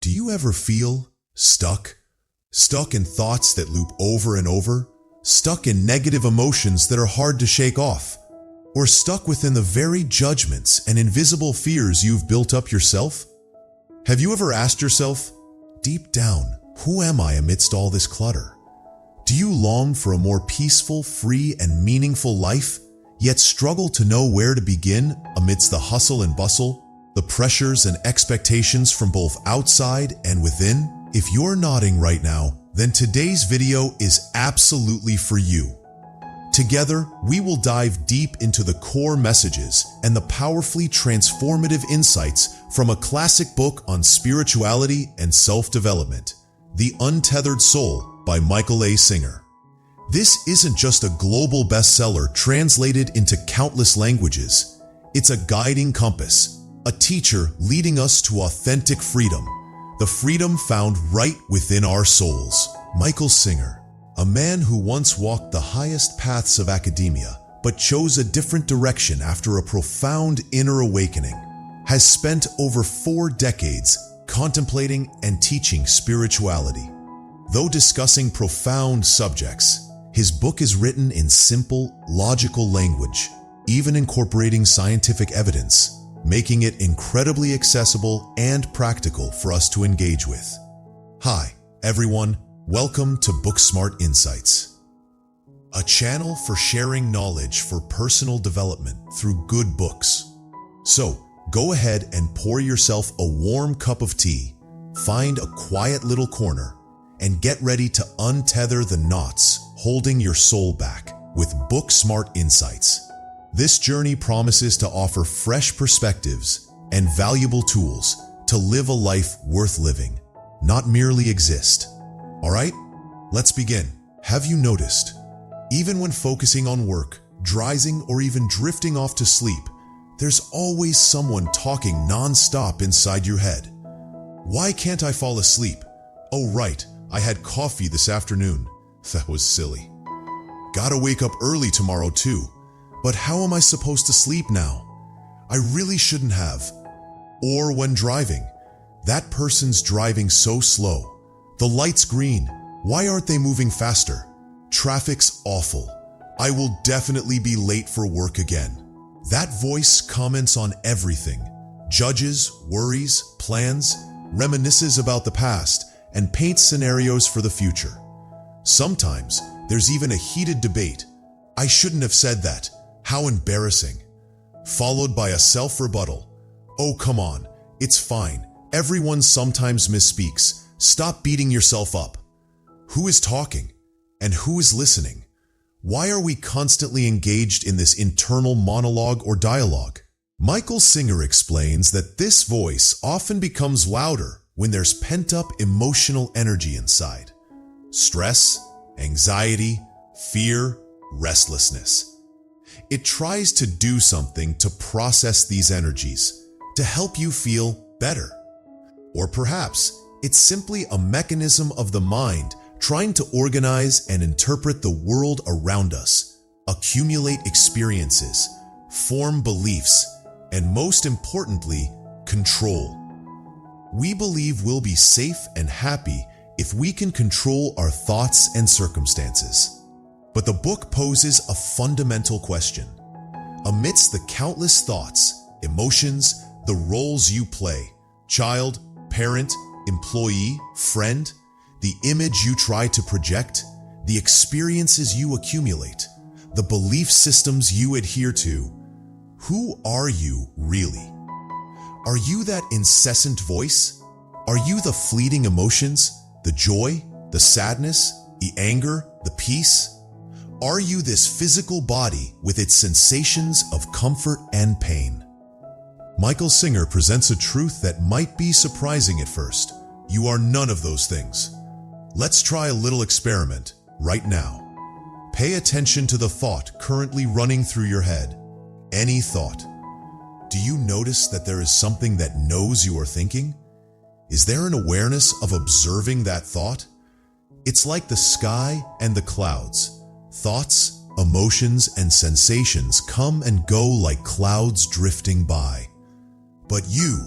Do you ever feel stuck? Stuck in thoughts that loop over and over? Stuck in negative emotions that are hard to shake off? Or stuck within the very judgments and invisible fears you've built up yourself? Have you ever asked yourself, deep down, who am I amidst all this clutter? Do you long for a more peaceful, free, and meaningful life, yet struggle to know where to begin amidst the hustle and bustle, the pressures and expectations from both outside and within? If you're nodding right now, then today's video is absolutely for you. Together, we will dive deep into the core messages and the powerfully transformative insights from a classic book on spirituality and self-development, The Untethered Soul by Michael A. Singer. This isn't just a global bestseller translated into countless languages. It's a guiding compass, a teacher leading us to authentic freedom, the freedom found right within our souls. Michael Singer, a man who once walked the highest paths of academia but chose a different direction after a profound inner awakening, has spent over 4 decades contemplating and teaching spirituality. Though discussing profound subjects, his book is written in simple, logical language, even incorporating scientific evidence, making it incredibly accessible and practical for us to engage with. Hi, everyone. Welcome to BookSmart Insights, a channel for sharing knowledge for personal development through good books. So, go ahead and pour yourself a warm cup of tea, find a quiet little corner, and get ready to untether the knots holding your soul back with BookSmart Insights. This journey promises to offer fresh perspectives and valuable tools to live a life worth living, not merely exist. All right, let's begin. Have you noticed, even when focusing on work, driving, or even drifting off to sleep, there's always someone talking non-stop inside your head? Why can't I fall asleep? Oh right, I had coffee this afternoon. That was silly. Gotta wake up early tomorrow too. But how am I supposed to sleep now? I really shouldn't have. Or when driving, that person's driving so slow. The light's green. Why aren't they moving faster? Traffic's awful. I will definitely be late for work again. That voice comments on everything. Judges, worries, plans, reminisces about the past, and paints scenarios for the future. Sometimes, there's even a heated debate. I shouldn't have said that. How embarrassing. Followed by a self-rebuttal. Oh, come on. It's fine. Everyone sometimes misspeaks. Stop beating yourself up. Who is talking? And who is listening? Why are we constantly engaged in this internal monologue or dialogue? Michael Singer explains that this voice often becomes louder when there's pent-up emotional energy inside. Stress, anxiety, fear, restlessness. It tries to do something to process these energies, to help you feel better. Or perhaps it's simply a mechanism of the mind trying to organize and interpret the world around us, accumulate experiences, form beliefs, and most importantly, control. We believe we'll be safe and happy if we can control our thoughts and circumstances. But the book poses a fundamental question. Amidst the countless thoughts, emotions, the roles you play, child, parent, employee, friend, the image you try to project, the experiences you accumulate, the belief systems you adhere to, who are you really? Are you that incessant voice? Are you the fleeting emotions, the joy, the sadness, the anger, the peace? Are you this physical body with its sensations of comfort and pain? Michael Singer presents a truth that might be surprising at first. You are none of those things. Let's try a little experiment right now. Pay attention to the thought currently running through your head. Any thought. Do you notice that there is something that knows you are thinking? Is there an awareness of observing that thought? It's like the sky and the clouds. Thoughts, emotions, and sensations come and go like clouds drifting by. But you,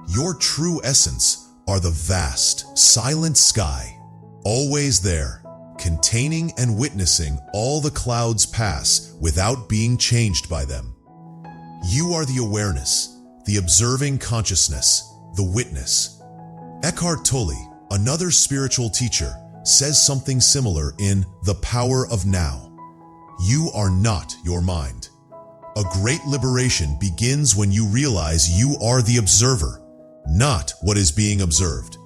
your true essence, are the vast, silent sky, always there, containing and witnessing all the clouds pass without being changed by them. You are the awareness, the observing consciousness, the witness. Eckhart Tolle, another spiritual teacher, says something similar in The Power of Now. You are not your mind. A great liberation begins when you realize you are the observer, not what is being observed.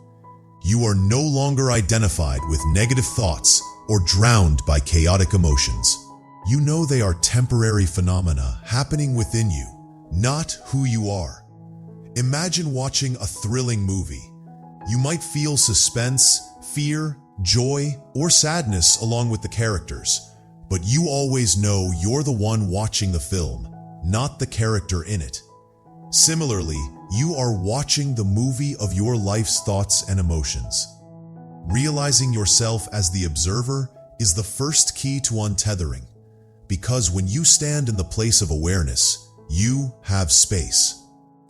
You are no longer identified with negative thoughts or drowned by chaotic emotions. You know they are temporary phenomena happening within you, not who you are. Imagine watching a thrilling movie. You might feel suspense, fear, joy, or sadness along with the characters, but you always know you're the one watching the film, not the character in it. Similarly, you are watching the movie of your life's thoughts and emotions. Realizing yourself as the observer is the first key to untethering, because when you stand in the place of awareness, you have space.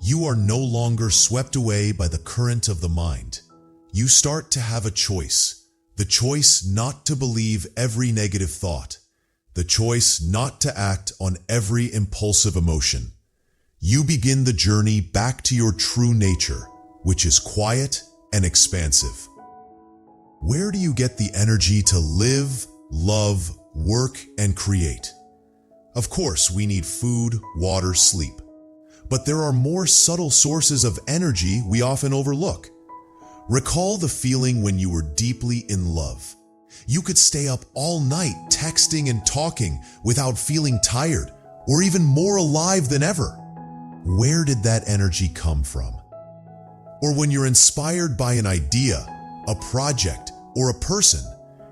You are no longer swept away by the current of the mind. You start to have a choice, the choice not to believe every negative thought, the choice not to act on every impulsive emotion. You begin the journey back to your true nature, which is quiet and expansive. Where do you get the energy to live, love, work, and create? Of course, we need food, water, sleep. But there are more subtle sources of energy we often overlook. Recall the feeling when you were deeply in love. You could stay up all night texting and talking without feeling tired or even more alive than ever. Where did that energy come from? Or when you're inspired by an idea, a project, or a person,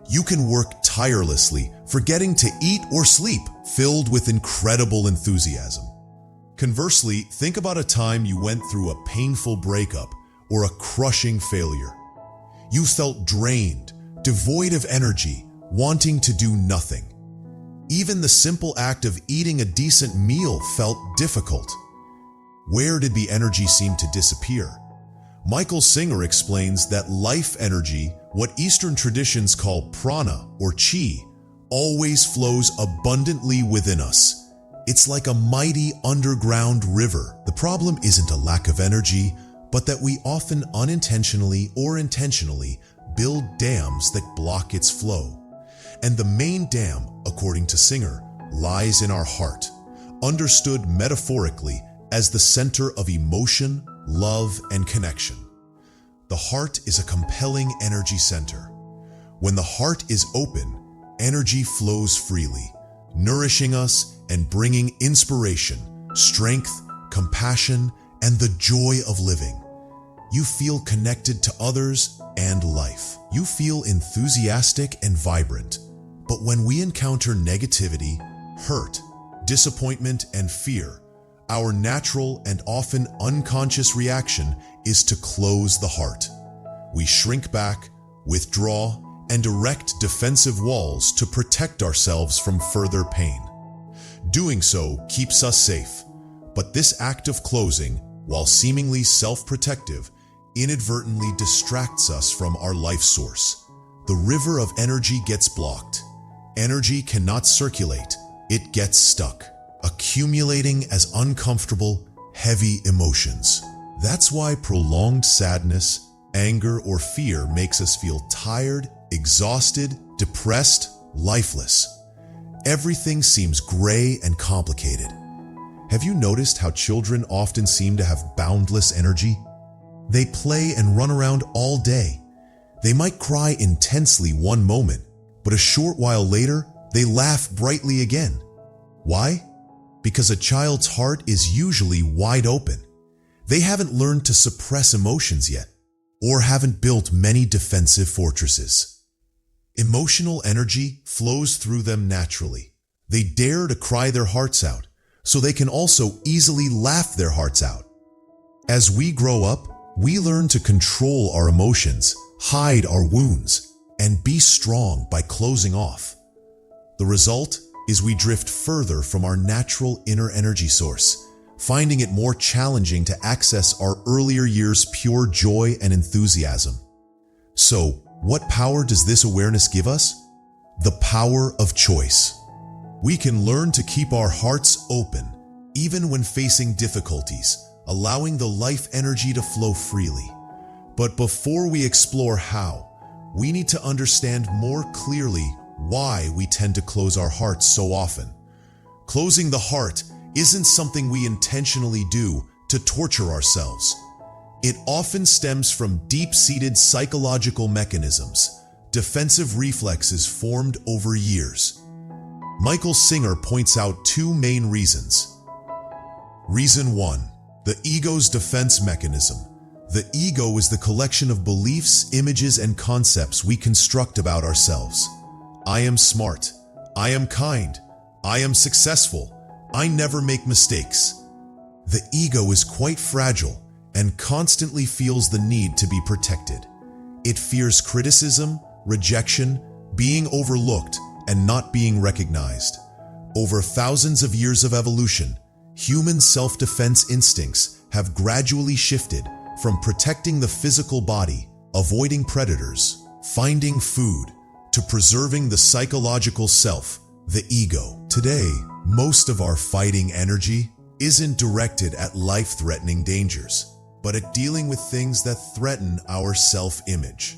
you can work tirelessly, forgetting to eat or sleep, filled with incredible enthusiasm. Conversely, think about a time you went through a painful breakup or a crushing failure. You felt drained, devoid of energy, wanting to do nothing. Even the simple act of eating a decent meal felt difficult. Where did the energy seem to disappear? Michael Singer explains that life energy, what Eastern traditions call prana or chi, always flows abundantly within us. It's like a mighty underground river. The problem isn't a lack of energy, but that we often unintentionally or intentionally build dams that block its flow. And the main dam, according to Singer, lies in our heart, understood metaphorically as the center of emotion, love, and connection. The heart is a compelling energy center. When the heart is open, energy flows freely, nourishing us and bringing inspiration, strength, compassion, and the joy of living. You feel connected to others and life. You feel enthusiastic and vibrant. But when we encounter negativity, hurt, disappointment, and fear, our natural and often unconscious reaction is to close the heart. We shrink back, withdraw, and erect defensive walls to protect ourselves from further pain. Doing so keeps us safe, but this act of closing, while seemingly self-protective, inadvertently distracts us from our life source. The river of energy gets blocked. Energy cannot circulate, it gets stuck, accumulating as uncomfortable, heavy emotions. That's why prolonged sadness, anger, or fear makes us feel tired, exhausted, depressed, lifeless. Everything seems gray and complicated. Have you noticed how children often seem to have boundless energy? They play and run around all day. They might cry intensely one moment, but a short while later, they laugh brightly again. Why? Because a child's heart is usually wide open. They haven't learned to suppress emotions yet, or haven't built many defensive fortresses. Emotional energy flows through them naturally. They dare to cry their hearts out, so they can also easily laugh their hearts out. As we grow up, we learn to control our emotions, hide our wounds, and be strong by closing off. The result is we drift further from our natural inner energy source, finding it more challenging to access our earlier years' pure joy and enthusiasm. So, what power does this awareness give us? The power of choice. We can learn to keep our hearts open, even when facing difficulties, allowing the life energy to flow freely. But before we explore how, we need to understand more clearly why we tend to close our hearts so often. Closing the heart isn't something we intentionally do to torture ourselves. It often stems from deep-seated psychological mechanisms, defensive reflexes formed over years. Michael Singer points out two main reasons. Reason 1. The ego's defense mechanism. The ego is the collection of beliefs, images, and concepts we construct about ourselves. I am smart. I am kind. I am successful. I never make mistakes. The ego is quite fragile and constantly feels the need to be protected. It fears criticism, rejection, being overlooked, and not being recognized. Over thousands of years of evolution, human self-defense instincts have gradually shifted from protecting the physical body, avoiding predators, finding food, to preserving the psychological self, the ego. Today, most of our fighting energy isn't directed at life-threatening dangers, but at dealing with things that threaten our self-image.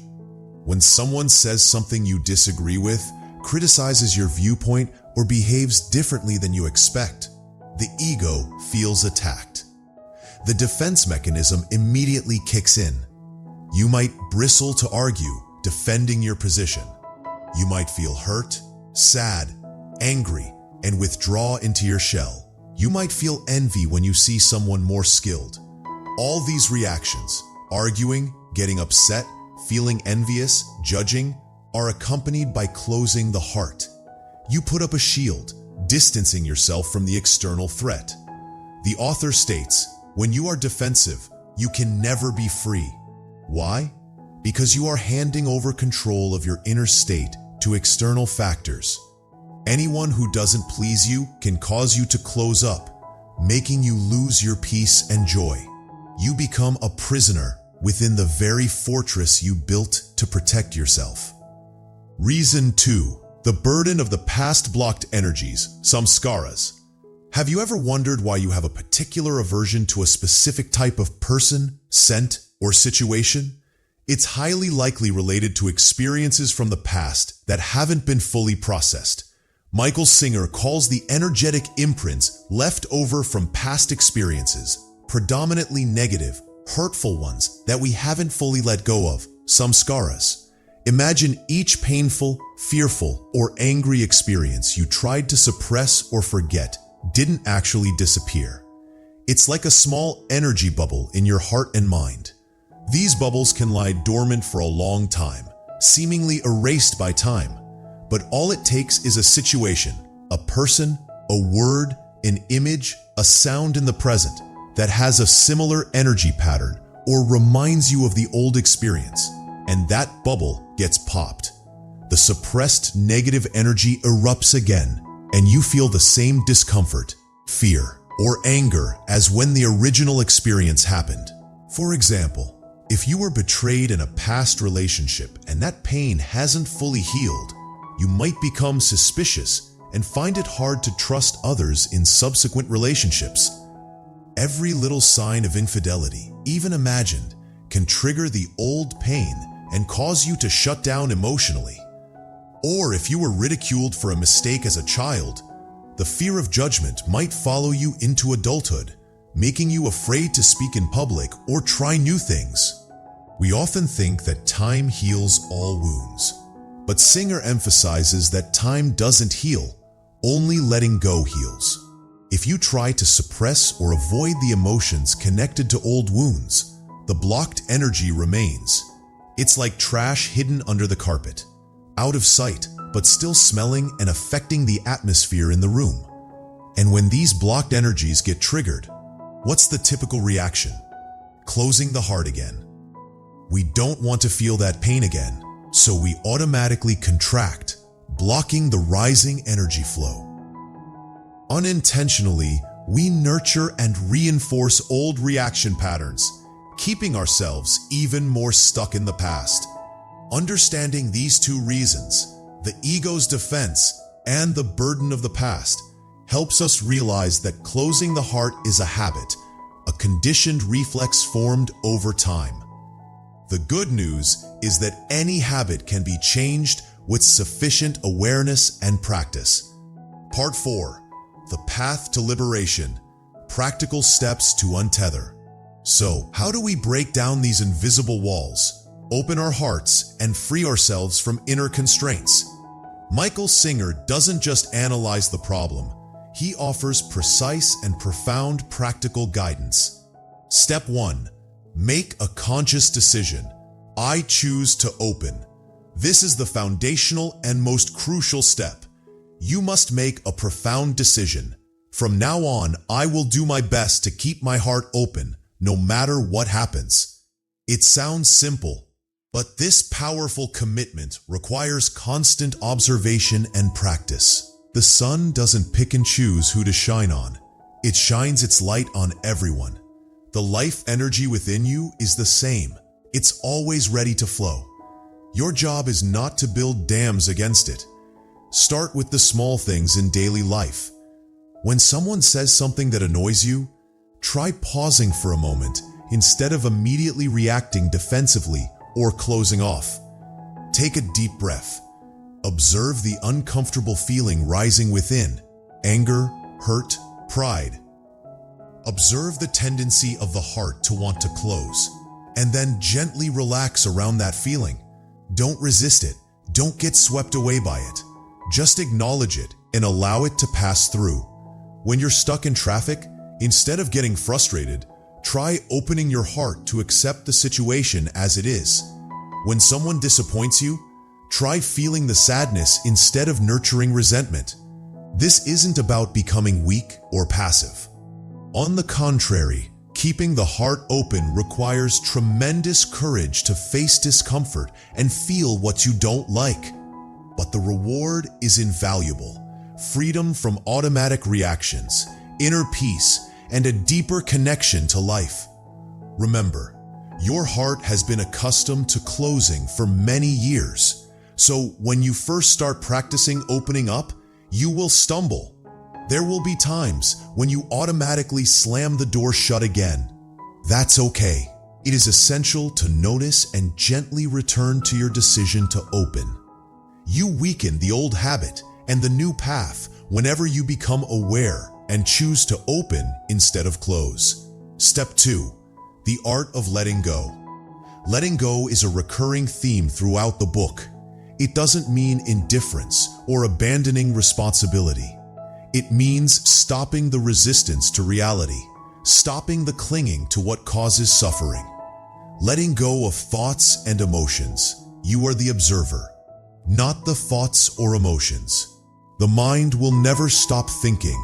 When someone says something you disagree with, criticizes your viewpoint, or behaves differently than you expect, the ego feels attacked. The defense mechanism immediately kicks in. You might bristle to argue, defending your position. You might feel hurt, sad, angry, and withdraw into your shell. You might feel envy when you see someone more skilled. All these reactions, arguing, getting upset, feeling envious, judging, are accompanied by closing the heart. You put up a shield, distancing yourself from the external threat. The author states, when you are defensive, you can never be free. Why? Because you are handing over control of your inner state to external factors. Anyone who doesn't please you can cause you to close up, making you lose your peace and joy. You become a prisoner within the very fortress you built to protect yourself. Reason 2. The burden of the past blocked energies, samskaras. Have you ever wondered why you have a particular aversion to a specific type of person, scent, or situation? It's highly likely related to experiences from the past that haven't been fully processed. Michael Singer calls the energetic imprints left over from past experiences, predominantly negative, hurtful ones that we haven't fully let go of, samskaras. Imagine each painful, fearful, or angry experience you tried to suppress or forget didn't actually disappear. It's like a small energy bubble in your heart and mind. These bubbles can lie dormant for a long time, seemingly erased by time. But all it takes is a situation, a person, a word, an image, a sound in the present that has a similar energy pattern or reminds you of the old experience, and that bubble gets popped. The suppressed negative energy erupts again, and you feel the same discomfort, fear, or anger as when the original experience happened. For example, if you were betrayed in a past relationship and that pain hasn't fully healed, you might become suspicious and find it hard to trust others in subsequent relationships. Every little sign of infidelity, even imagined, can trigger the old pain and cause you to shut down emotionally. Or if you were ridiculed for a mistake as a child, the fear of judgment might follow you into adulthood, making you afraid to speak in public or try new things. We often think that time heals all wounds, but Singer emphasizes that time doesn't heal, only letting go heals. If you try to suppress or avoid the emotions connected to old wounds, the blocked energy remains. It's like trash hidden under the carpet, out of sight, but still smelling and affecting the atmosphere in the room. And when these blocked energies get triggered, what's the typical reaction? Closing the heart again. We don't want to feel that pain again, so we automatically contract, blocking the rising energy flow. Unintentionally, we nurture and reinforce old reaction patterns, keeping ourselves even more stuck in the past. Understanding these two reasons, the ego's defense and the burden of the past, helps us realize that closing the heart is a habit, a conditioned reflex formed over time. The good news is that any habit can be changed with sufficient awareness and practice. Part 4. The Path to Liberation. Practical Steps to Untether. So, how do we break down these invisible walls, open our hearts, and free ourselves from inner constraints? Michael Singer doesn't just analyze the problem, he offers precise and profound practical guidance. Step 1. Make a conscious decision. I choose to open. This is the foundational and most crucial step. You must make a profound decision. From now on, I will do my best to keep my heart open, no matter what happens. It sounds simple, but this powerful commitment requires constant observation and practice. The sun doesn't pick and choose who to shine on. It shines its light on everyone. The life energy within you is the same. It's always ready to flow. Your job is not to build dams against it. Start with the small things in daily life. When someone says something that annoys you, try pausing for a moment instead of immediately reacting defensively or closing off. Take a deep breath. Observe the uncomfortable feeling rising within: anger, hurt, pride. Observe the tendency of the heart to want to close, and then gently relax around that feeling. Don't resist it. Don't get swept away by it. Just acknowledge it and allow it to pass through. When you're stuck in traffic, instead of getting frustrated, try opening your heart to accept the situation as it is. When someone disappoints you, try feeling the sadness instead of nurturing resentment. This isn't about becoming weak or passive. On the contrary, keeping the heart open requires tremendous courage to face discomfort and feel what you don't like. But the reward is invaluable: freedom from automatic reactions, inner peace, and a deeper connection to life. Remember, your heart has been accustomed to closing for many years, so when you first start practicing opening up, you will stumble. There will be times when you automatically slam the door shut again. That's okay. It is essential to notice and gently return to your decision to open. You weaken the old habit and the new path whenever you become aware and choose to open instead of close. Step 2. The Art of Letting Go. Letting go is a recurring theme throughout the book. It doesn't mean indifference or abandoning responsibility. It means stopping the resistance to reality, stopping the clinging to what causes suffering. Letting go of thoughts and emotions. You are the observer, not the thoughts or emotions. The mind will never stop thinking.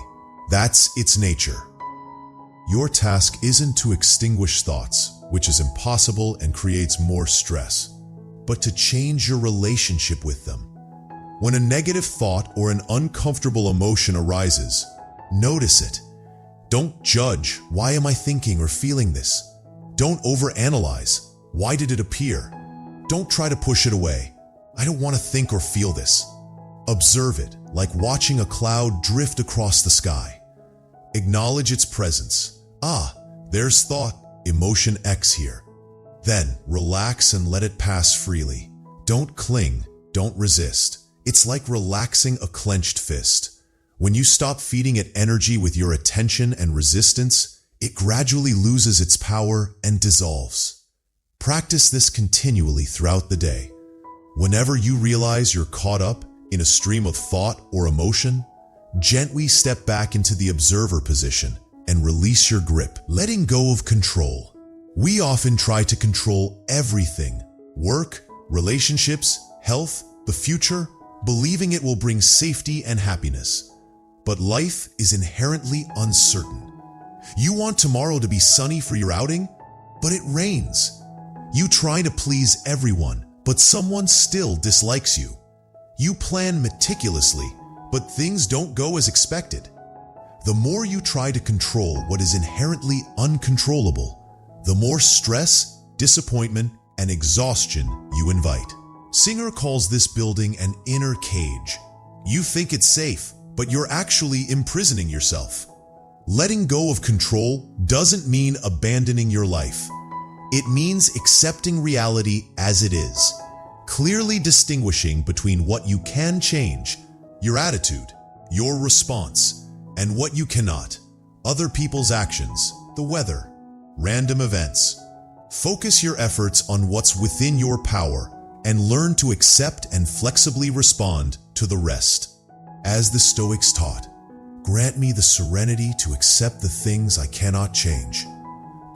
That's its nature. Your task isn't to extinguish thoughts, which is impossible and creates more stress, but to change your relationship with them. When a negative thought or an uncomfortable emotion arises, notice it. Don't judge, why am I thinking or feeling this? Don't overanalyze, why did it appear? Don't try to push it away. I don't want to think or feel this. Observe it, like watching a cloud drift across the sky. Acknowledge its presence. Ah, there's thought, emotion X here. Then relax and let it pass freely. Don't cling, don't resist. It's like relaxing a clenched fist. When you stop feeding it energy with your attention and resistance, it gradually loses its power and dissolves. Practice this continually throughout the day. Whenever you realize you're caught up in a stream of thought or emotion, gently step back into the observer position and release your grip, letting go of control. We often try to control everything: work, relationships, health, the future, believing it will bring safety and happiness. But life is inherently uncertain. You want tomorrow to be sunny for your outing, but it rains. You try to please everyone, but someone still dislikes you. You plan meticulously, but things don't go as expected. The more you try to control what is inherently uncontrollable, the more stress, disappointment, and exhaustion you invite. Singer calls this building an inner cage. You think it's safe, but you're actually imprisoning yourself. Letting go of control doesn't mean abandoning your life. It means accepting reality as it is, clearly distinguishing between what you can change, your attitude, your response, and what you cannot, other people's actions, the weather, random events. Focus your efforts on what's within your power and learn to accept and flexibly respond to the rest. As the Stoics taught, grant me the serenity to accept the things I cannot change,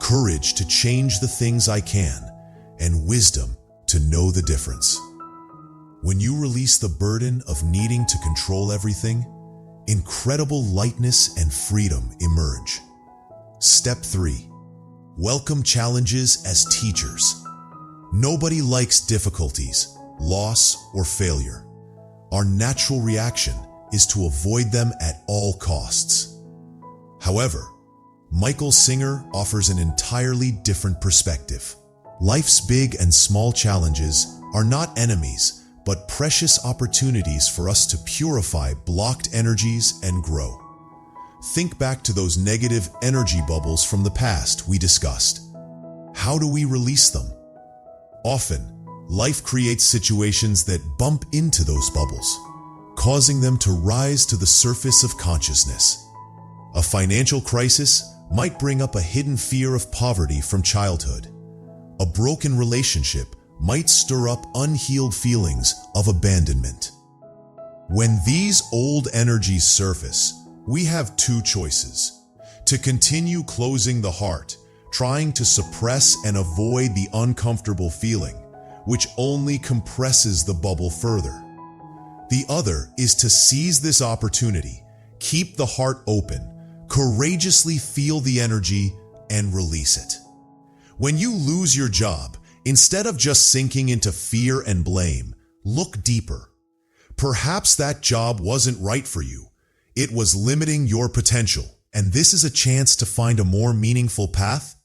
courage to change the things I can, and wisdom to know the difference. When you release the burden of needing to control everything, incredible lightness and freedom emerge. Step 3. Welcome challenges as teachers. Nobody likes difficulties, loss, or failure. Our natural reaction is to avoid them at all costs. However, Michael Singer offers an entirely different perspective. Life's big and small challenges are not enemies, but precious opportunities for us to purify blocked energies and grow. Think back to those negative energy bubbles from the past we discussed. How do we release them? Often, life creates situations that bump into those bubbles, causing them to rise to the surface of consciousness. A financial crisis might bring up a hidden fear of poverty from childhood. A broken relationship might stir up unhealed feelings of abandonment. When these old energies surface, we have two choices: to continue closing the heart, trying to suppress and avoid the uncomfortable feeling, which only compresses the bubble further. The other is to seize this opportunity, keep the heart open, courageously feel the energy, and release it. When you lose your job, instead of just sinking into fear and blame, look deeper. Perhaps that job wasn't right for you. It was limiting your potential, and this is a chance to find a more meaningful path.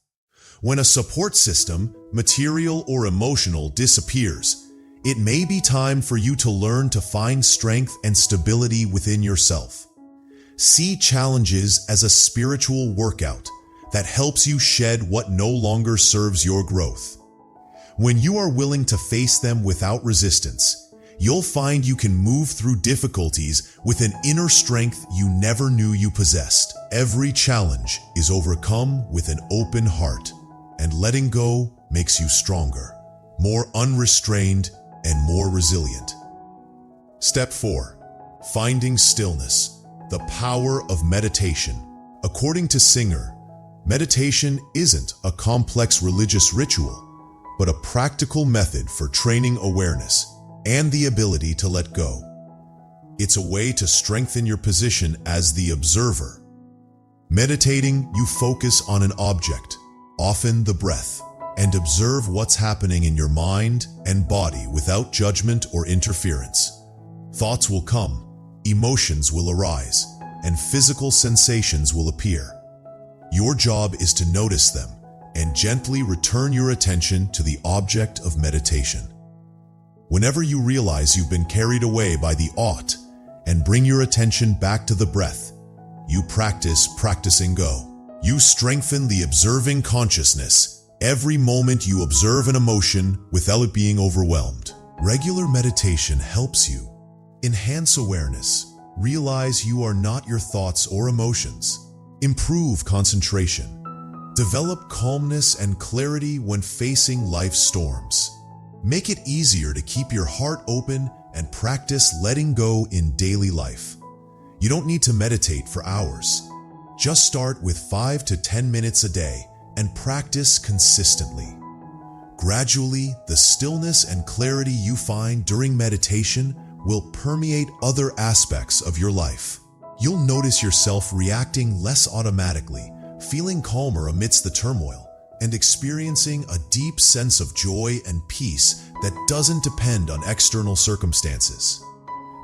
When a support system, material or emotional, disappears, it may be time for you to learn to find strength and stability within yourself. See challenges as a spiritual workout that helps you shed what no longer serves your growth. When you are willing to face them without resistance, you'll find you can move through difficulties with an inner strength you never knew you possessed. Every challenge is overcome with an open heart, and letting go makes you stronger, more unrestrained, and more resilient. Step 4. Finding stillness, the power of meditation. According to Singer, meditation isn't a complex religious ritual, but a practical method for training awareness and the ability to let go. It's a way to strengthen your position as the observer. Meditating, you focus on an object, often the breath, and observe what's happening in your mind and body without judgment or interference. Thoughts will come, emotions will arise, and physical sensations will appear. Your job is to notice them and gently return your attention to the object of meditation. Whenever you realize you've been carried away by the ought and bring your attention back to the breath, you practice practicing go. You strengthen the observing consciousness every moment you observe an emotion without it being overwhelmed. Regular meditation helps you enhance awareness, realize you are not your thoughts or emotions, improve concentration, develop calmness and clarity when facing life's storms. Make it easier to keep your heart open and practice letting go in daily life. You don't need to meditate for hours. Just start with 5 to 10 minutes a day and practice consistently. Gradually, the stillness and clarity you find during meditation will permeate other aspects of your life. You'll notice yourself reacting less automatically, feeling calmer amidst the turmoil, and experiencing a deep sense of joy and peace that doesn't depend on external circumstances.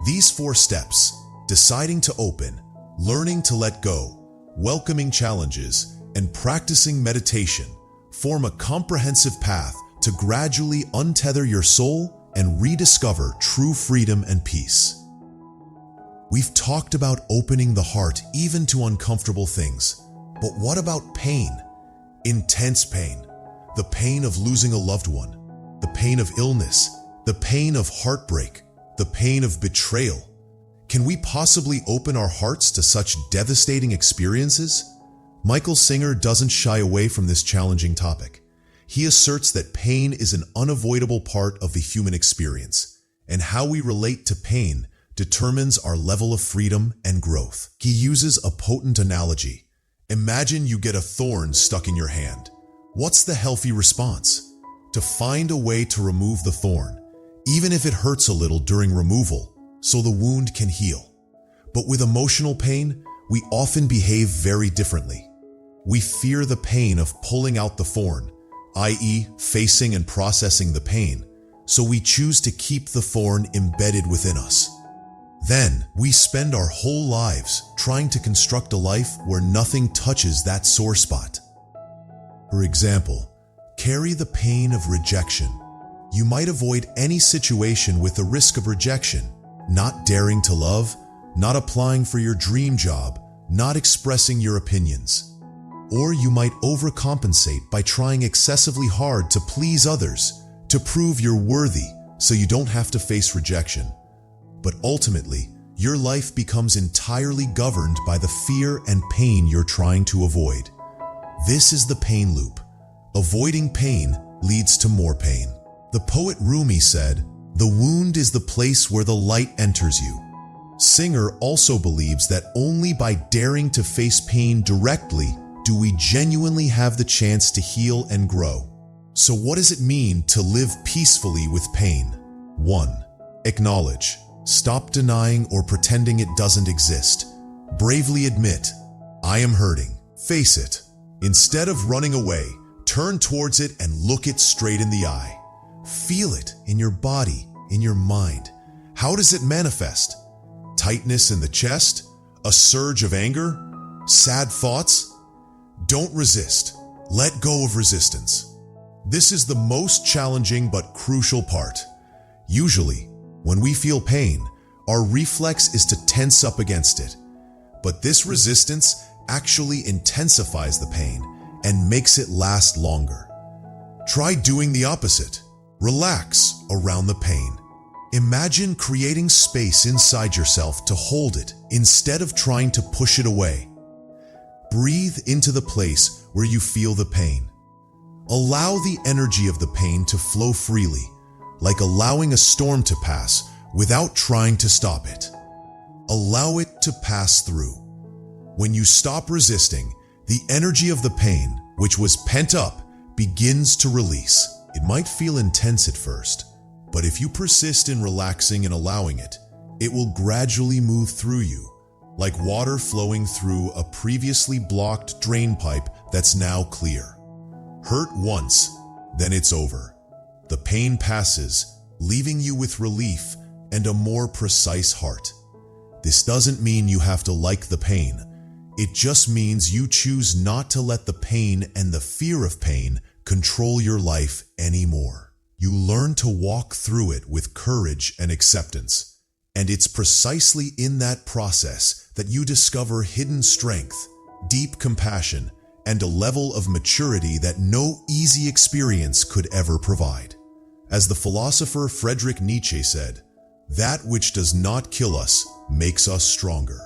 These 4 steps, deciding to open, Learning to let go, welcoming challenges, and practicing meditation form a comprehensive path to gradually untether your soul and rediscover true freedom and peace. We've talked about opening the heart even to uncomfortable things, but what about pain? Intense pain, the pain of losing a loved one, the pain of illness, the pain of heartbreak, the pain of betrayal. Can we possibly open our hearts to such devastating experiences? Michael Singer doesn't shy away from this challenging topic. He asserts that pain is an unavoidable part of the human experience, and how we relate to pain determines our level of freedom and growth. He uses a potent analogy. Imagine you get a thorn stuck in your hand. What's the healthy response? To find a way to remove the thorn, even if it hurts a little during removal, so the wound can heal. But with emotional pain, we often behave very differently. We fear the pain of pulling out the thorn, i.e., facing and processing the pain, so we choose to keep the thorn embedded within us. Then, we spend our whole lives trying to construct a life where nothing touches that sore spot. For example, carry the pain of rejection. You might avoid any situation with the risk of rejection, not daring to love, not applying for your dream job, not expressing your opinions. Or you might overcompensate by trying excessively hard to please others, to prove you're worthy so you don't have to face rejection. But ultimately, your life becomes entirely governed by the fear and pain you're trying to avoid. This is the pain loop. Avoiding pain leads to more pain. The poet Rumi said, "The wound is the place where the light enters you." Singer also believes that only by daring to face pain directly do we genuinely have the chance to heal and grow. So what does it mean to live peacefully with pain? 1. Acknowledge. Stop denying or pretending it doesn't exist. Bravely admit, "I am hurting." Face it. Instead of running away, turn towards it and look it straight in the eye. Feel it in your body, in your mind. How does it manifest? Tightness in the chest? A surge of anger? Sad thoughts? Don't resist. Let go of resistance. This is the most challenging but crucial part. Usually, when we feel pain, our reflex is to tense up against it. But this resistance actually intensifies the pain and makes it last longer. Try doing the opposite. Relax around the pain. Imagine creating space inside yourself to hold it instead of trying to push it away. Breathe into the place where you feel the pain. Allow the energy of the pain to flow freely, like allowing a storm to pass without trying to stop it. Allow it to pass through. When you stop resisting, the energy of the pain, which was pent up, begins to release. It might feel intense at first, but if you persist in relaxing and allowing it, it will gradually move through you, like water flowing through a previously blocked drain pipe that's now clear. Hurt once, then it's over. The pain passes, leaving you with relief and a more precise heart. This doesn't mean you have to like the pain. It just means you choose not to let the pain and the fear of pain control your life anymore. You learn to walk through it with courage and acceptance. And it's precisely in that process that you discover hidden strength, deep compassion, and a level of maturity that no easy experience could ever provide. As the philosopher Friedrich Nietzsche said, "That which does not kill us makes us stronger."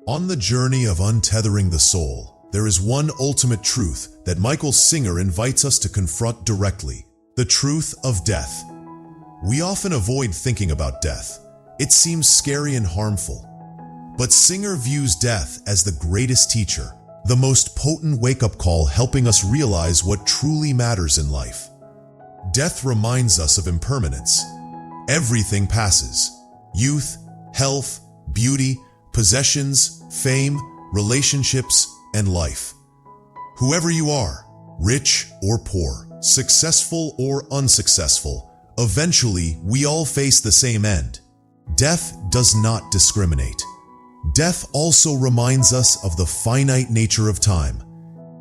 On the journey of untethering the soul, there is one ultimate truth that Michael Singer invites us to confront directly: the truth of death. We often avoid thinking about death. It seems scary and harmful. But Singer views death as the greatest teacher, the most potent wake-up call helping us realize what truly matters in life. Death reminds us of impermanence. Everything passes: youth, health, beauty, possessions, fame, relationships, and life. Whoever you are, rich or poor, successful or unsuccessful, eventually we all face the same end. Death does not discriminate. Death also reminds us of the finite nature of time.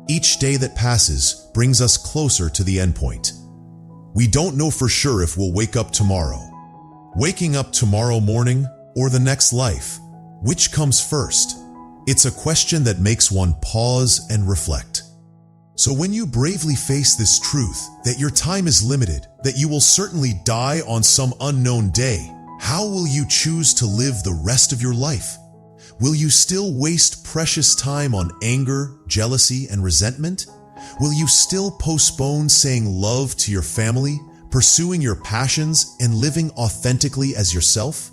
Each day that passes brings us closer to the endpoint. We don't know for sure if we'll wake up tomorrow. Waking up tomorrow morning or the next life, which comes first? It's a question that makes one pause and reflect. So when you bravely face this truth that your time is limited, that you will certainly die on some unknown day, how will you choose to live the rest of your life? Will you still waste precious time on anger, jealousy, and resentment? Will you still postpone saying love to your family, pursuing your passions, and living authentically as yourself?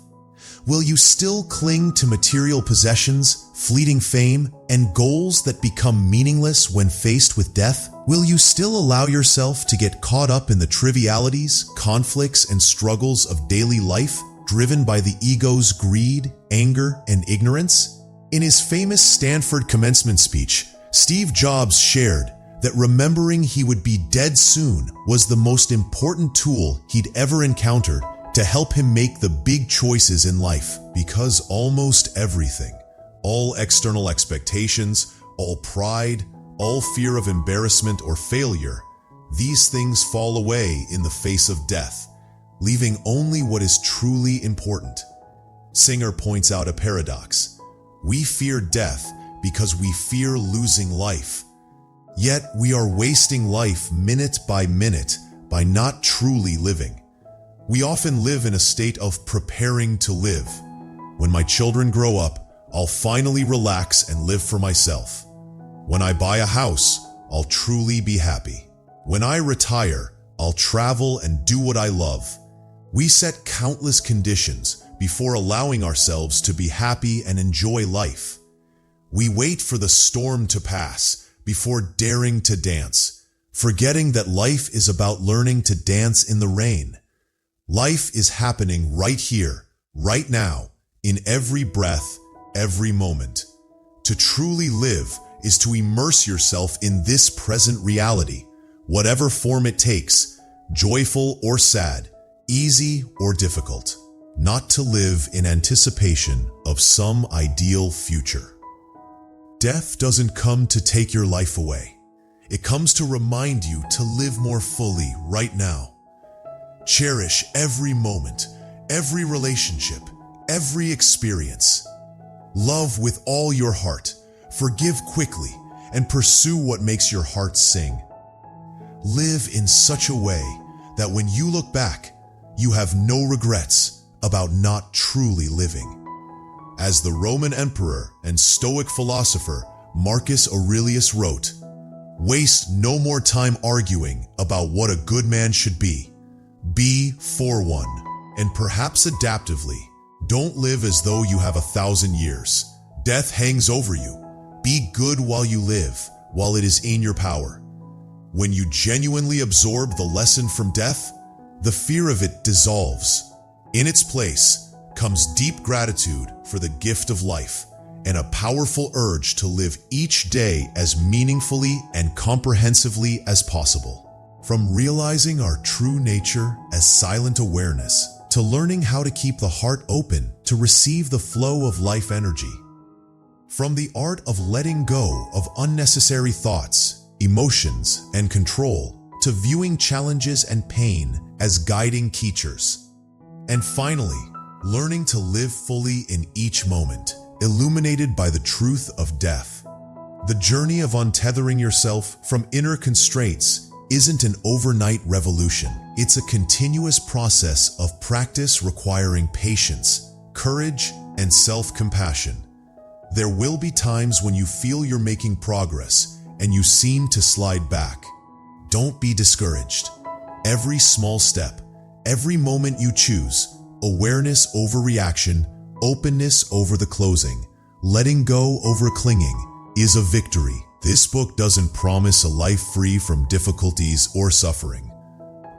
Will you still cling to material possessions, fleeting fame, and goals that become meaningless when faced with death? Will you still allow yourself to get caught up in the trivialities, conflicts, and struggles of daily life, driven by the ego's greed, anger, and ignorance? In his famous Stanford commencement speech, Steve Jobs shared that remembering he would be dead soon was the most important tool he'd ever encountered to help him make the big choices in life, because almost everything, all external expectations, all pride, all fear of embarrassment or failure, these things fall away in the face of death, leaving only what is truly important. Singer points out a paradox. We fear death because we fear losing life. Yet we are wasting life minute by minute by not truly living. We often live in a state of preparing to live. When my children grow up, I'll finally relax and live for myself. When I buy a house, I'll truly be happy. When I retire, I'll travel and do what I love. We set countless conditions before allowing ourselves to be happy and enjoy life. We wait for the storm to pass before daring to dance, forgetting that life is about learning to dance in the rain. Life is happening right here, right now, in every breath, every moment. To truly live is to immerse yourself in this present reality, whatever form it takes, joyful or sad, easy or difficult, not to live in anticipation of some ideal future. Death doesn't come to take your life away. It comes to remind you to live more fully right now. Cherish every moment, every relationship, every experience. Love with all your heart, forgive quickly, and pursue what makes your heart sing. Live in such a way that when you look back, you have no regrets about not truly living. As the Roman emperor and Stoic philosopher Marcus Aurelius wrote, "Waste no more time arguing about what a good man should be. Be for one, and perhaps adaptively, don't live as though you have 1,000 years. Death hangs over you. Be good while you live, while it is in your power." When you genuinely absorb the lesson from death, the fear of it dissolves. In its place comes deep gratitude for the gift of life and a powerful urge to live each day as meaningfully and comprehensively as possible. From realizing our true nature as silent awareness to learning how to keep the heart open to receive the flow of life energy. From the art of letting go of unnecessary thoughts, emotions, and control to viewing challenges and pain as guiding teachers. And finally, learning to live fully in each moment, illuminated by the truth of death. The journey of untethering yourself from inner constraints isn't an overnight revolution. It's a continuous process of practice requiring patience, courage, and self-compassion. There will be times when you feel you're making progress and you seem to slide back. Don't be discouraged. Every small step, every moment you choose, awareness over reaction, openness over the closing, letting go over clinging, is a victory. This book doesn't promise a life free from difficulties or suffering,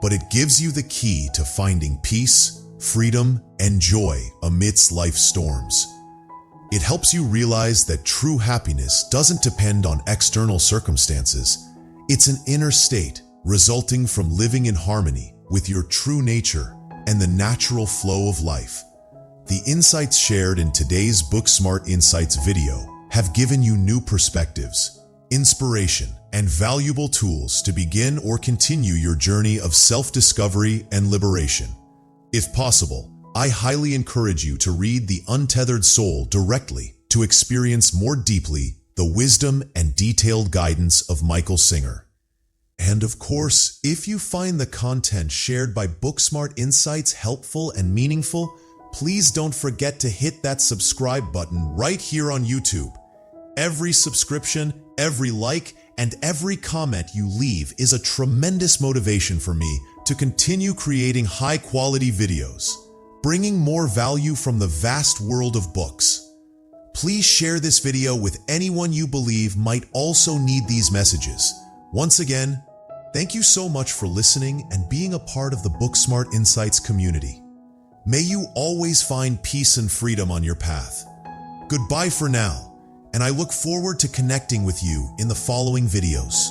but it gives you the key to finding peace, freedom, and joy amidst life's storms. It helps you realize that true happiness doesn't depend on external circumstances. It's an inner state resulting from living in harmony with your true nature and the natural flow of life. The insights shared in today's BookSmart Insights video have given you new perspectives, inspiration, and valuable tools to begin or continue your journey of self-discovery and liberation. If possible, I highly encourage you to read The Untethered Soul directly to experience more deeply the wisdom and detailed guidance of Michael Singer. And of course, if you find the content shared by BookSmart Insights helpful and meaningful, please don't forget to hit that subscribe button right here on YouTube. Every subscription, every like, and every comment you leave is a tremendous motivation for me to continue creating high-quality videos, bringing more value from the vast world of books. Please share this video with anyone you believe might also need these messages. Once again, thank you so much for listening and being a part of the BookSmart Insights community. May you always find peace and freedom on your path. Goodbye for now, and I look forward to connecting with you in the following videos.